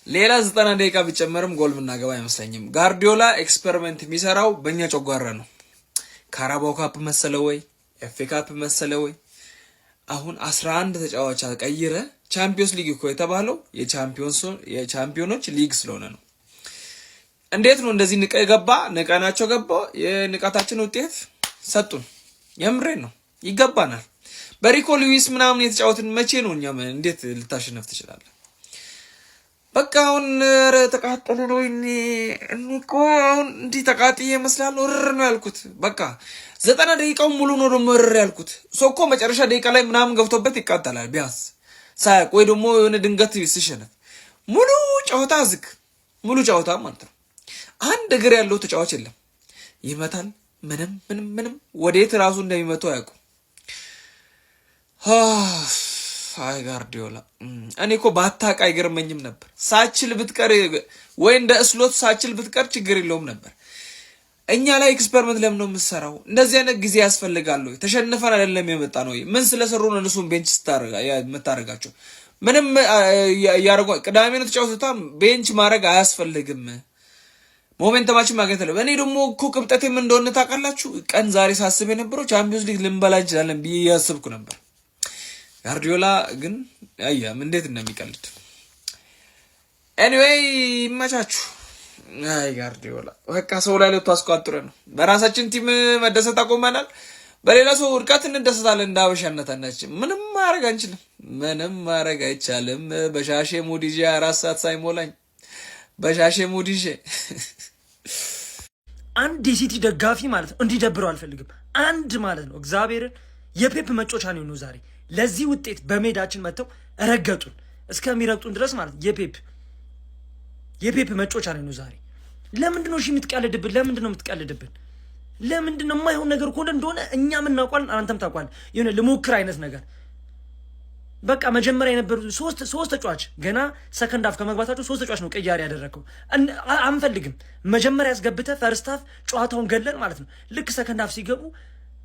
ሌላ 90 ደቂቃ ቢጨመርም ጎል ምናገባ አይመስለኝም። ጋርዲዮላ ኤክስፐሪመንት የሚሰራው በእኛ ጨጓራ ነው። ካራባው ካፕ መሰለ ወይ ኤፍ ኤ ካፕ መሰለ ወይ አሁን 11 ተጫዋች ቀይረ ቻምፒዮንስ ሊግ እኮ የተባለው የቻምፒዮኖች ሊግ ስለሆነ ነው። እንዴት ነው እንደዚህ ንቀናቸው ገባ? የንቃታችን ውጤት ሰጡን። የምሬን ነው፣ ይገባናል። በሪኮ ሉዊስ ምናምን የተጫወትን መቼ ነው እኛ እንዴት ልታሸነፍ ትችላለህ? በቃ አሁን ተቃጠሉ ነው እኮ አሁን እንዲህ ተቃጥዬ ይመስላል ወር ነው ያልኩት። በቃ 90 ደቂቃው ሙሉ ነው ደግሞ ወር ያልኩት። ሶኮ መጨረሻ ደቂቃ ላይ ምናምን ገብቶበት ይቃጠላል ቢያንስ ሳያቅ ወይ ደግሞ የሆነ ድንገት ሲሸነፍ ሙሉ ጨዋታ ዝግ ሙሉ ጨዋታ ማለት ነው። አንድ እግር ያለው ተጫዋች የለም። ይመታል ምንም ወዴት ራሱ እንደሚመታው ያውቁ። አይ ጋርዲዮላ እኔ እኮ ባታውቅ አይገርመኝም ነበር። ሳችል ብትቀር ወይ እንደ እስሎት ሳችል ብትቀር ችግር የለውም ነበር። እኛ ላይ ኤክስፐሪመንት ለምን ነው የምትሰራው? እንደዚህ አይነት ጊዜ ያስፈልጋል ወይ? ተሸንፈን አይደለም የመጣ ነው። ምን ስለሰሩ ነው እነሱን ቤንች የምታደርጋቸው? ምንም ያረጉ ቅዳሜ ነው ተጫውተታ ቤንች ማድረግ አያስፈልግም። ሞሜንተማችን ማግኘት አለ። እኔ ደግሞ እኮ ቅብጠቴም እንደሆነ ታውቃላችሁ። ቀን ዛሬ ሳስብ የነበረው ቻምፒዮንስ ሊግ ልንበላ እንችላለን ብዬ ያስብኩ ነበር። ጋርዲዮላ ግን አያም እንዴት እንደሚቀልድ ኤኒዌይ ይመቻችሁ። አይ ጋርዲዮላ በቃ ሰው ላይ ልታስቋጥረ ነው። በራሳችን ቲም መደሰት አቆመናል። በሌላ ሰው ውድቀት እንደሰታለን። እንዳበሻነታችን ምንም ማድረግ አንችልም። ምንም ማድረግ አይቻልም። በሻሼ ሙዲጄ 4 ሰዓት ሳይሞላኝ በሻሼ ሙዲጄ አንድ የሲቲ ደጋፊ ማለት ነው እንዲደብረው አልፈልግም። አንድ ማለት ነው እግዚአብሔርን የፔፕ መጮቻ ነው ዛሬ ለዚህ ውጤት በሜዳችን መጥተው ረገጡን እስከሚረግጡን ድረስ ማለት የፔፕ መጮቻ ነው ዛሬ። ለምንድነው የምትቀልድብን? ለምንድነው የምትቀልድብን? ለምንድነው የማይሆን ነገር ኮለ እንደሆነ እኛም እናውቃለን፣ አንተም ታውቃለህ። የሆነ ልሞክር አይነት ነገር በቃ መጀመሪያ የነበሩ ሶስት ተጫዋች ገና ሰከንድ ሃፍ ከመግባታቸው 3 ተጫዋች ነው ቀያሪ ያደረከው። አንፈልግም መጀመሪያ ያስገብተህ ፈርስት ሃፍ ጨዋታውን ገለን ማለት ነው። ልክ ሰከንድ ሃፍ ሲገቡ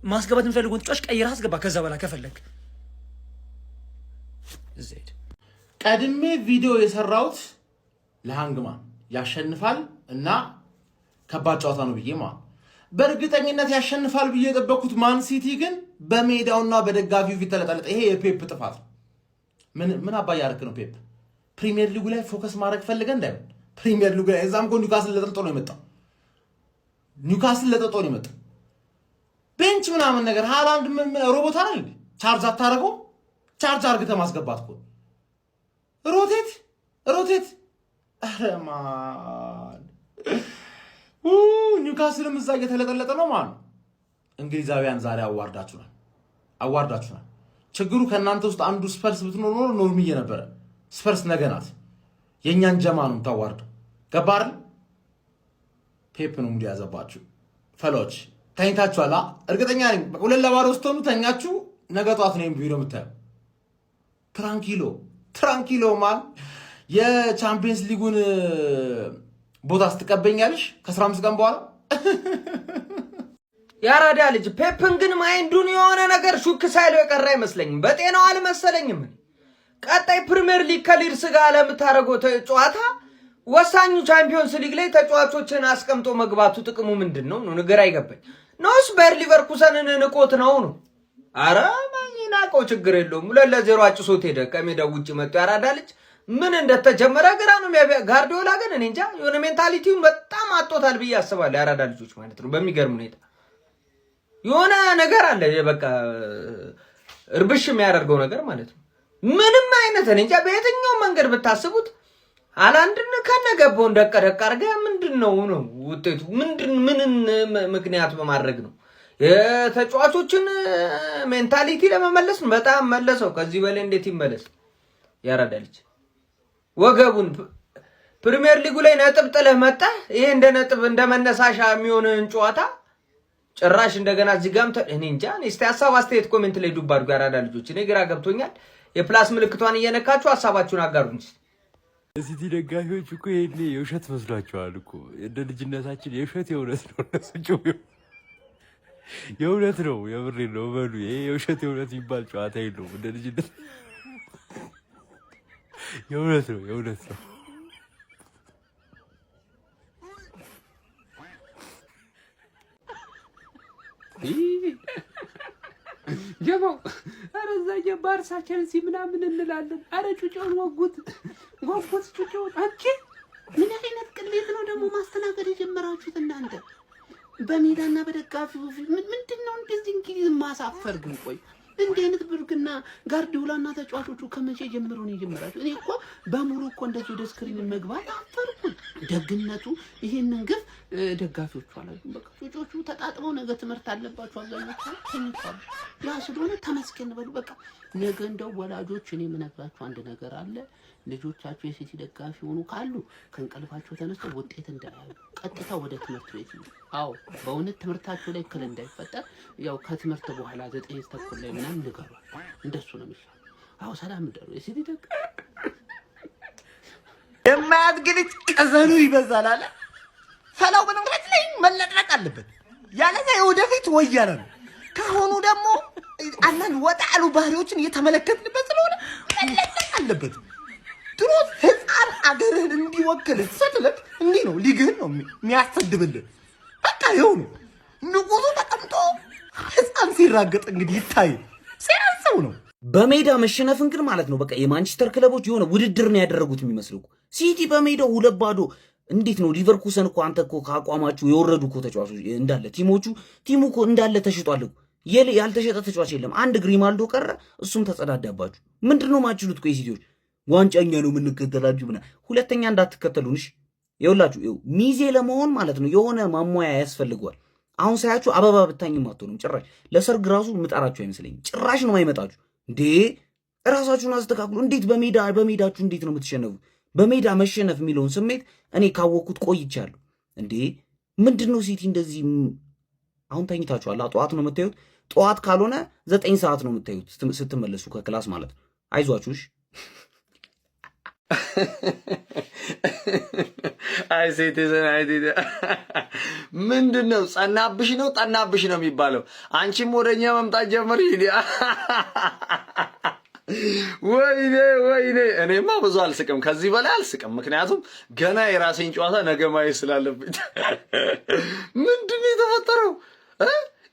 ማስገባት የምፈልገውን ተጫዋች ቀይረህ አስገባ። ከዛ በኋላ ከፈለግ ዘይድ ቀድሜ ቪዲዮ የሰራሁት ለሃንግማን ያሸንፋል እና ከባድ ጨዋታ ነው ብዬ በእርግጠኝነት ያሸንፋል ብዬ የጠበቅኩት ማን ሲቲ ግን በሜዳውና በደጋፊው ፊት ተለጠለጠ። ይሄ የፔፕ ጥፋት ነው። ምን አባይ ያርክ ነው ፔፕ ፕሪሚየር ሊጉ ላይ ፎከስ ማድረግ ፈልገ እንዳይሆን ፕሪሚየር ሊጉ ላይ እዛም እኮ ኒውካስል ለጠልጦ ነው የመጣው። ቤንች ምናምን ነገር ሃላንድ ምን ሮቦት አይደል? ቻርጅ አታረገው? ቻርጅ አርግተህ ማስገባት እኮ ሮቴት አረማን ኒውካስልም እዛ እየተለጠለጠ ነው ማለት ነው። እንግሊዛውያን ዛሬ አዋርዳችሁናል። ችግሩ ከእናንተ ውስጥ አንዱ ስፐርስ ብትኖር ኖሮ ኖርሚዬ ነበረ። ስፐርስ ነገ ናት። የእኛን ጀማ ነው የምታዋርደው። ገባር ፔፕ ነው ሙዲ ያዘባችሁ ፈሎች። ተኝታችኋላ። እርግጠኛ ነኝ 2-0 ስትሆኑ ተኛችሁ። ነገ ጠዋት ነው ቪዲዮ የምታየው። ትራንኪሎ ማን የቻምፒየንስ ሊጉን ቦታ ስትቀበኛለሽ ከ15 ቀን በኋላ ያራዳ ልጅ ፔፕን ግን ማይንዱን የሆነ ነገር ሹክ ሳይለው የቀረ አይመስለኝም። በጤናው አልመሰለኝም። ቀጣይ ፕሪሚየር ሊግ ከሊድስ ጋር ለምታረገው ጨዋታ ወሳኙ ቻምፒዮንስ ሊግ ላይ ተጫዋቾችን አስቀምጦ መግባቱ ጥቅሙ ምንድነው? ነው ነገር አይገባኝ። ኖስ ሊቨርኩሰንን ንቆት ነው። አረ ማይናቀው ችግር የለውም። 2-0 አጭሶት ሄደ። ከሜዳው ውጪ መጥቶ ያራዳ ልጅ ምን እንደተጀመረ ግራ ነው ጋርዲዮላ ግን እኔ እንጃ የሆነ ሜንታሊቲውን በጣም አጥቶታል ብዬ አስባለሁ። ያራዳ ልጆች ማለት ነው በሚገርም ሁኔታ የሆነ ነገር አለ። በቃ እርብሽ የሚያደርገው ነገር ማለት ነው። ምንም አይነት እኔ እንጃ በየትኛው መንገድ ብታስቡት ሃላንድን ከነገባው እንደቀደቀ አርገ ምንድነው ነው ውጤቱ? ምን ምክንያት በማድረግ ነው የተጫዋቾችን ሜንታሊቲ ለመመለስ ነው። በጣም መለሰው። ከዚህ በላይ እንዴት ይመለስ? ያራዳ ልጅ ወገቡን ፕሪሚየር ሊጉ ላይ ነጥብ ጥለህ መጣ። ይሄ እንደ ነጥብ እንደ መነሳሻ የሚሆንን ጨዋታ ጭራሽ እንደገና እዚህ ጋርም እኔ እንጃ። እስቲ ሐሳብ አስተያየት ኮሜንት ላይ ዱብ አድርጉ። ያራዳ ልጆች እኔ ግራ ገብቶኛል። የፕላስ ምልክቷን እየነካችሁ ሐሳባችሁን አጋሩኝ። ሲቲ ደጋፊዎች እኮ ይሄኔ የውሸት መስሏቸዋል እኮ እንደ ልጅነታችን የውሸት የእውነት ነው። እነሱ የእውነት ነው የምሬ ነው በሉ። ይሄ የውሸት የእውነት የሚባል ጨዋታ የለውም እንደ ልጅነት የእውነት ነው የእውነት ነው። ጀማው አረ እዛ ባርሳ ቸልሲ ምናምን እንላለን። አረ ጩጬውን ወጉት ጩጬውን። አንቺ ምን አይነት ቅሌት ነው ደግሞ ማስተናገድ የጀመራችሁት እናንተ በሜዳና በደጋፊው ፊት? ምንድነው እንደዚህ እንግሊዝ ማሳፈር ግን? ቆይ እንዲህ አይነት ብርግና ጋርዲዮላና ተጫዋቾቹ ከመቼ ጀምሮ ነው የጀመራችሁ? እኔ እኮ በሙሉ እኮ እንደዚህ ወደ ስክሪን መግባት አፈርኩኝ። ደግነቱ ይሄንን ግፍ ደጋፊዎቹ አላዩም። በቃ ጮጮቹ ተጣጥበው ነገ ትምህርት አለባቸው። አብዛኞቹ ተኝቷል። ያ ስለሆነ ተመስገን በሉ። በቃ ነገ እንደው ወላጆች እኔ የምነግራችሁ አንድ ነገር አለ። ልጆቻችሁ የሲቲ ደጋፊ ሆኑ ካሉ ከእንቅልፋቸው ተነስተው ውጤት እንዳያዩ ቀጥታ ወደ ትምህርት ቤት ነው። አዎ በእውነት ትምህርታቸው ላይ እክል እንዳይፈጠር ያው ከትምህርት በኋላ 9 ተኩል ላይ ምናምን ንገሩ። እንደሱ ነው የሚሻለው። አዎ ሰላም እንደሩ የሲቲ ደጋፊ የማያድግልት ቀዘኑ ይበዛል አለ ፈላው። በነገራችን ላይ መለጥረቅ አለበት። ያለዛ የወደፊት ወያለ ነው። ከሆኑ ደግሞ አንዳንድ ወጣ ያሉ ባህሪዎችን እየተመለከትንበት ስለሆነ መለጠቅ አለበት። ድሮ ህፃን አገርህን እንዲወክል ስትልክ እንዲህ ነው ሊግህን ነው የሚያሰድብልህ። በቃ ይኸው ነው ንጉሱ ተቀምጦ ህፃን ሲራገጥ እንግዲህ ይታይ ሲያንሰው ነው። በሜዳ መሸነፍን ግን ማለት ነው በቃ የማንቸስተር ክለቦች የሆነ ውድድር ነው ያደረጉት የሚመስለው። ሲቲ በሜዳው 2-0 እንዴት ነው? ሊቨርኩሰን እኮ አንተ እኮ ከአቋማችሁ የወረዱ እኮ ተጫዋቾች እንዳለ ቲሙ እኮ እንዳለ ተሽጧል እኮ። ያልተሸጠ ተጫዋች የለም። አንድ ግሪማልዶ ቀረ፣ እሱም ተጸዳዳባችሁ። ምንድነው ማችሉት? ቆይ ሲቲዎች ዋንጫኛ ነው የምንከተላችሁ ብና ሁለተኛ እንዳትከተሉንሽ። ይኸውላችሁ ሚዜ ለመሆን ማለት ነው የሆነ ማሟያ ያስፈልገዋል። አሁን ሳያችሁ አበባ ብታኝም አትሆኑም። ጭራሽ ለሰርግ ራሱ ምጣራችሁ አይመስለኝም። ጭራሽ ነው አይመጣችሁ እንዴ! እራሳችሁን አስተካክሉ። እንዴት በሜዳችሁ እንዴት ነው የምትሸነፉ? በሜዳ መሸነፍ የሚለውን ስሜት እኔ ካወቅኩት ቆይቻለሁ። እንዴ ምንድነው ሲቲ እንደዚህ? አሁን ተኝታችኋል። ጠዋት ነው የምታዩት። ጠዋት ካልሆነ 9 ሰዓት ነው የምታዩት ስትመለሱ ከክላስ ማለት ነው። አይዟችሁሽ። አይ ሴቴዘን ምንድነው? ጸናብሽ ነው ጠናብሽ ነው የሚባለው። አንቺም ወደኛ መምጣት ጀመር። ወይኔ እኔማ ብዙ አልስቅም፣ ከዚህ በላይ አልስቅም። ምክንያቱም ገና የራሴን ጨዋታ ነገ ማየት ስላለብኝ። ምንድነው የተፈጠረው?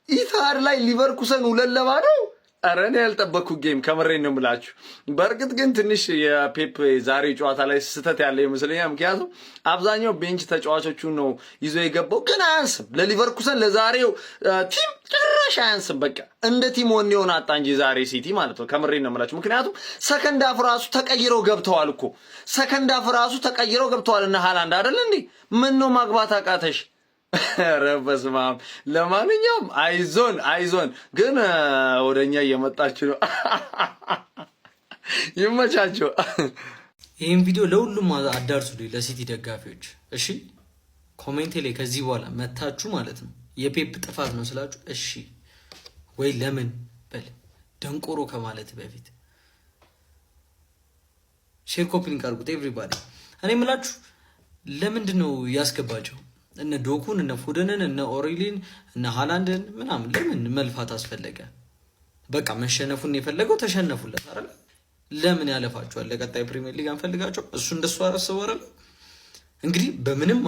ኢታር ላይ ሊቨርኩሰን 2-0 ኧረ እኔ ያልጠበቅኩት ጌም ከምሬን ነው የምላችሁ። በእርግጥ ግን ትንሽ የፔፕ ዛሬ ጨዋታ ላይ ስህተት ያለ ይመስለኛል። ምክንያቱም አብዛኛው ቤንች ተጫዋቾቹ ነው ይዞ የገባው። ግን አያንስም ለሊቨርኩሰን ለዛሬው ቲም ጭራሽ አያንስም። በቃ እንደ ቲም ወኔውን አጣ እንጂ ዛሬ ሲቲ ማለት ነው። ከምሬን ነው የምላችሁ። ምክንያቱም ሰከንድ አፍ ራሱ ተቀይረው ገብተዋል እኮ ሰከንድ አፍ ራሱ ተቀይረው ገብተዋል። እና ሃላንድ አይደል እንዴ? ምን ነው ማግባት አቃተሽ? ኧረ በስመ አብ። ለማንኛውም አይዞን ግን ወደኛ እየመጣችሁ ነው። ይመቻችሁ። ይህን ቪዲዮ ለሁሉም አዳርሱልኝ፣ ለሲቲ ደጋፊዎች እሺ። ኮሜንቴ ላይ ከዚህ በኋላ መታችሁ ማለት ነው የፔፕ ጥፋት ነው ስላችሁ እሺ ወይ ለምን በል ደንቆሮ ከማለት በፊት ሼር ኮፒ ሊንክ አድርጉት ኤቭሪባዲ። እኔ የምላችሁ ለምንድን ነው ያስገባቸው እነ ዶኩን እነ ፉደንን እነ ኦሪሊን እነ ሃላንድን ምናምን ለምን መልፋት አስፈለገ? በቃ መሸነፉን የፈለገው ተሸነፉለት አይደል? ለምን ያለፋቸዋል? ለቀጣይ ፕሪሚየር ሊግ አንፈልጋቸው። እሱ እንደሱ አረስበው አይደል? እንግዲህ በምንም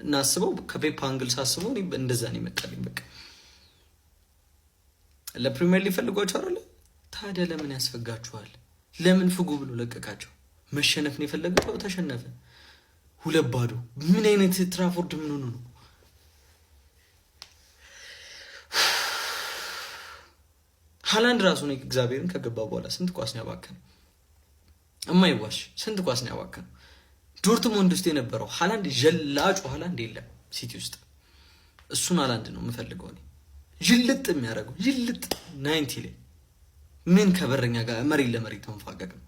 እናስበው፣ ከፔፕ አንግል ሳስበው እኔ እንደዛ ነው ይመጣልኝ። በቃ ለፕሪሚየር ሊግ ፈልጓቸው አይደል? ታዲያ ለምን ያስፈጋቸዋል? ለምን ፍጉ ብሎ ለቀቃቸው? መሸነፍ ነው የፈለገው፣ ተሸነፈ 2-0። ምን አይነት ትራፎርድ ምን ሆኖ ነው? ሃላንድ ራሱ ነው እግዚአብሔርን ከገባ በኋላ ስንት ኳስ ነው ያባከነው? እማይዋሽ ስንት ኳስ ነው ያባከነው? ዶርትሞንድ ውስጥ የነበረው ሃላንድ ጀላጩ ሃላንድ የለም ሲቲ ውስጥ። እሱን ሃላንድ ነው የምፈልገው እኔ። ጅልጥ የሚያደርገው ጅልጥ 90 ላይ ምን ከበረኛ ጋር መሬት ለመሬት ተንፋቀቅ ነው።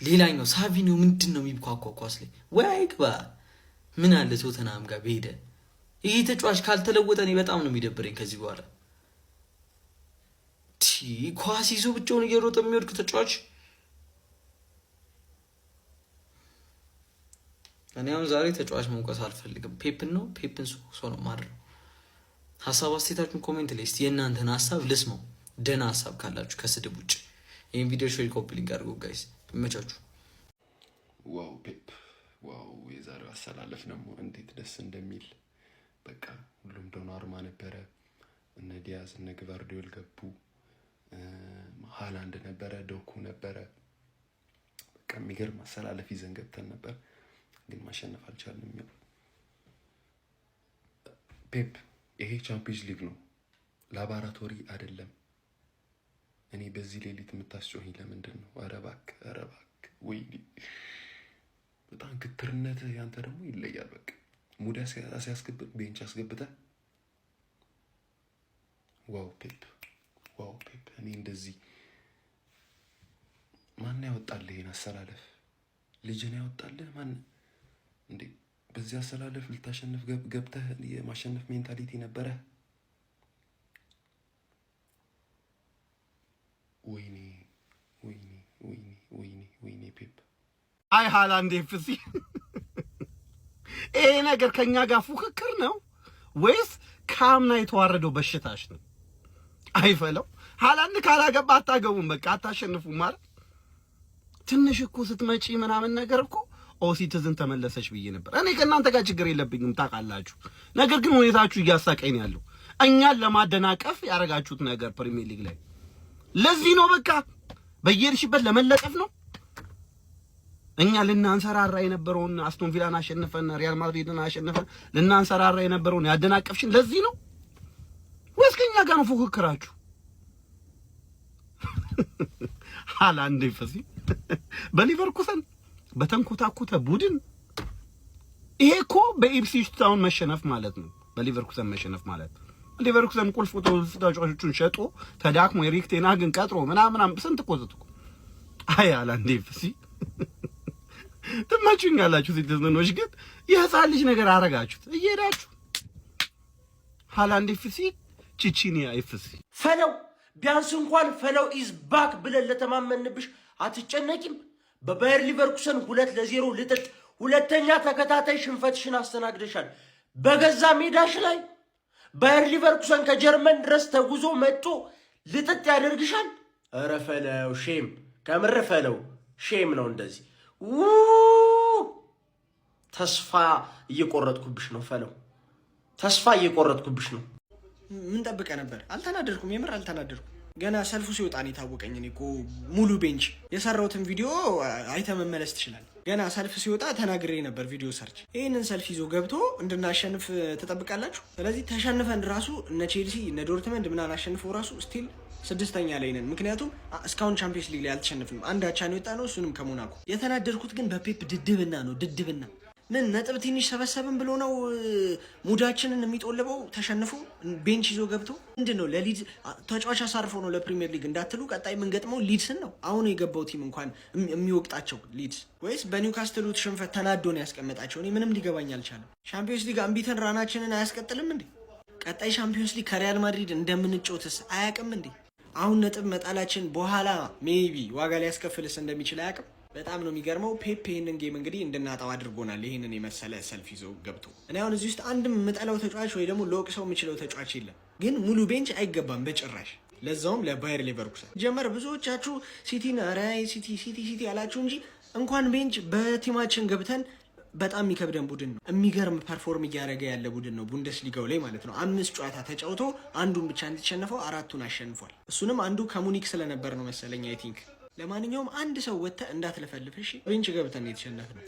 ሌላኛው ሳቪኒዮ ምንድን ነው የሚብኳኳው ኳስ ላይ? ወይ አይግባ። ምን አለ ቶተናም ጋር በሄደ። ይሄ ተጫዋች ካልተለወጠ እኔ በጣም ነው የሚደብረኝ ከዚህ በኋላ። ኳስ ይዞ ብቻውን እየሮጠ የሚወድቅ ተጫዋች። እኔ አሁን ዛሬ ተጫዋች መውቀስ አልፈልግም። ፔፕን ነው ፔፕን ሰው ነው ማድረግ። ሀሳብ አስተያየታችሁን ኮሜንት ላይ እስቲ የእናንተን ሀሳብ ልስማው። ደህና ሀሳብ ካላችሁ ከስድብ ውጭ ይሄን ቪዲዮ ሼር ኮፒ ሊንክ አድርጉ ጋይስ። ይመቻችሁ። ዋው ፔፕ ዋው! የዛሬው አሰላለፍ ደግሞ እንዴት ደስ እንደሚል በቃ ሁሉም ዶናሩማ ነበረ። እነ ዲያዝ እነ ግቫርዲዮል ገቡ። ሃላንድ ነበረ፣ ዶኩ ነበረ። በቃ የሚገርም አሰላለፍ ይዘን ገብተን ነበር፣ ግን ማሸነፍ አልቻልንም። ፔፕ ይሄ ቻምፒየንስ ሊግ ነው፣ ላቦራቶሪ አይደለም። እኔ በዚህ ሌሊት የምታስጮኸኝ ለምንድን ነው? ኧረ እባክህ ወይ በጣም ክትርነት ያንተ ደግሞ ይለያል። በቃ ሙድ ሲያስገብት ቤንች አስገብተህ ዋው ፔፕ እኔ እንደዚህ ማን ያወጣልህ ይሄን አሰላለፍ? ልጅን ያወጣልህ ማን እንዴ? በዚህ አሰላለፍ ልታሸንፍ ገብተህ የማሸነፍ ሜንታሊቲ ነበረ? ወይኔ ፔፕ አይ ሃላንድ ኤፍሲ ይሄ ነገር ከኛ ጋር ፉክክር ነው ወይስ ካምና የተዋረደው በሽታሽ ነው? አይፈለው ሃላንድ ካላገባ አታገቡም፣ በቃ አታሸንፉም ማለት ትንሽ እኮ ስትመጪ ምናምን ነገር እኮ ኦሲቲዝን ተመለሰች ብዬ ነበር። እኔ ከእናንተ ጋር ችግር የለብኝም ታውቃላችሁ። ነገር ግን ሁኔታችሁ እያሳቀኝ ነው ያለው። እኛን ለማደናቀፍ ያደረጋችሁት ነገር ፕሪሚየር ሊግ ላይ ለዚህ ነው፣ በቃ በየሄድሽበት ለመለጠፍ ነው። እኛ ልናንሰራራ የነበረውን አስቶን ቪላን አሸንፈን ሪያል ማድሪድን አሸንፈን ልናንሰራራ የነበረውን ያደናቀፍሽን ለዚህ ነው ወይስ ከኛ ጋር ነው ፉክክራችሁ? ሃላንድ ኤፍሲ በሊቨርኩሰን በተንኮታኮተ ቡድን ይሄ እኮ በኢፕስዊች ታውን መሸነፍ ማለት ነው። በሊቨርኩሰን መሸነፍ ማለት ሊቨርኩሰን ቁልፍ ተጫዋቾቹን ሸጦ ተዳክሞ ኤሪክ ቴን ሃግን ቀጥሮ ምናምን ስንት ቆጥቶ አይ ሃላንድ ኤፍሲ ትመቹኛላችሁ። ሲቲዝኖች ግን የህፃን ልጅ ነገር አረጋችሁት እየሄዳችሁ። ሃላንድ ኤፍሲ ቺቺኒያ ኤፍሲ ፈለው ቢያንስ እንኳን ፈለው ኢዝ ባክ ብለን ለተማመንብሽ አትጨነቂም? በባየር ሊቨርኩሰን 2-0 ልጥጥ ሁለተኛ ተከታታይ ሽንፈትሽን አስተናግደሻል። በገዛ ሜዳሽ ላይ ባየር ሊቨርኩሰን ከጀርመን ድረስ ተጉዞ መጥቶ ልጥጥ ያደርግሻል። ኧረ ፈለው ሼም፣ ከምር ፈለው ሼም ነው እንደዚህ። ተስፋ እየቆረጥኩብሽ ነው ፈለው፣ ተስፋ እየቆረጥኩብሽ ነው። ምን ጠብቀ ነበር? አልተናደድኩም፣ የምር አልተናደድኩም። ገና ሰልፉ ሲወጣ ነው የታወቀኝ። እኔ እኮ ሙሉ ቤንች የሰራሁትን ቪዲዮ አይተ መመለስ ትችላለህ። ገና ሰልፍ ሲወጣ ተናግሬ ነበር ቪዲዮ ሰርች። ይህንን ሰልፍ ይዞ ገብቶ እንድናሸንፍ ትጠብቃላችሁ? ስለዚህ ተሸንፈን ራሱ እነ ቼልሲ እነ ዶርትመንድ ምናምን አሸንፈው ራሱ ስቲል 6ኛ ላይ ነን። ምክንያቱም እስካሁን ቻምፒየንስ ሊግ ላይ አልተሸነፍንም። አንድ አቻ ነው የወጣ ነው፣ እሱንም ከሞናኮ። የተናደድኩት ግን በፔፕ ድድብና ነው። ድድብና ምን ነጥብ ትንሽ ሰበሰብን ብሎ ነው ሙዳችንን የሚጦልበው? ተሸንፎ ቤንች ይዞ ገብቶ ምንድን ነው ለሊድ ተጫዋች አሳርፎ ነው ለፕሪሚየር ሊግ እንዳትሉ፣ ቀጣይ የምንገጥመው ሊድስን ነው። አሁን የገባው ቲም እንኳን የሚወቅጣቸው ሊድስ ወይስ በኒውካስትሉ ሽንፈት ተናዶ ነው ያስቀመጣቸው? እኔ ምንም ሊገባኝ አልቻለም። ሻምፒዮንስ ሊግ አንቢተን ራናችንን አያስቀጥልም እንዴ? ቀጣይ ሻምፒዮንስ ሊግ ከሪያል ማድሪድ እንደምንጮትስ አያውቅም እንዴ? አሁን ነጥብ መጣላችን በኋላ ሜቢ ዋጋ ሊያስከፍልስ እንደሚችል አያውቅም? በጣም ነው የሚገርመው። ፔፕ ይሄንን ጌም እንግዲህ እንድናጣው አድርጎናል። ይሄንን የመሰለ ሰልፍ ይዞ ገብቶ እኔ አሁን እዚህ ውስጥ አንድም የምጠላው ተጫዋች ወይ ደግሞ ለወቅሰው የምችለው ተጫዋች የለም፣ ግን ሙሉ ቤንች አይገባም በጭራሽ። ለዛውም ለባየር ሊቨርኩሰን ጀመር። ብዙዎቻችሁ ሲቲን ኧረ ሲቲ ያላችሁ እንጂ እንኳን ቤንች በቲማችን ገብተን በጣም የሚከብደን ቡድን ነው። የሚገርም ፐርፎርም እያደረገ ያለ ቡድን ነው ቡንደስሊጋው ላይ ማለት ነው። 5 ጨዋታ ተጫውቶ አንዱን ብቻ እንዲተሸነፈው 4ቱን አሸንፏል። እሱንም አንዱ ከሙኒክ ስለነበር ነው መሰለኝ አይ ቲንክ። ለማንኛውም አንድ ሰው ወጥተህ እንዳትለፈልፍ እሺ። ቤንች ገብተን የተሸነፍነው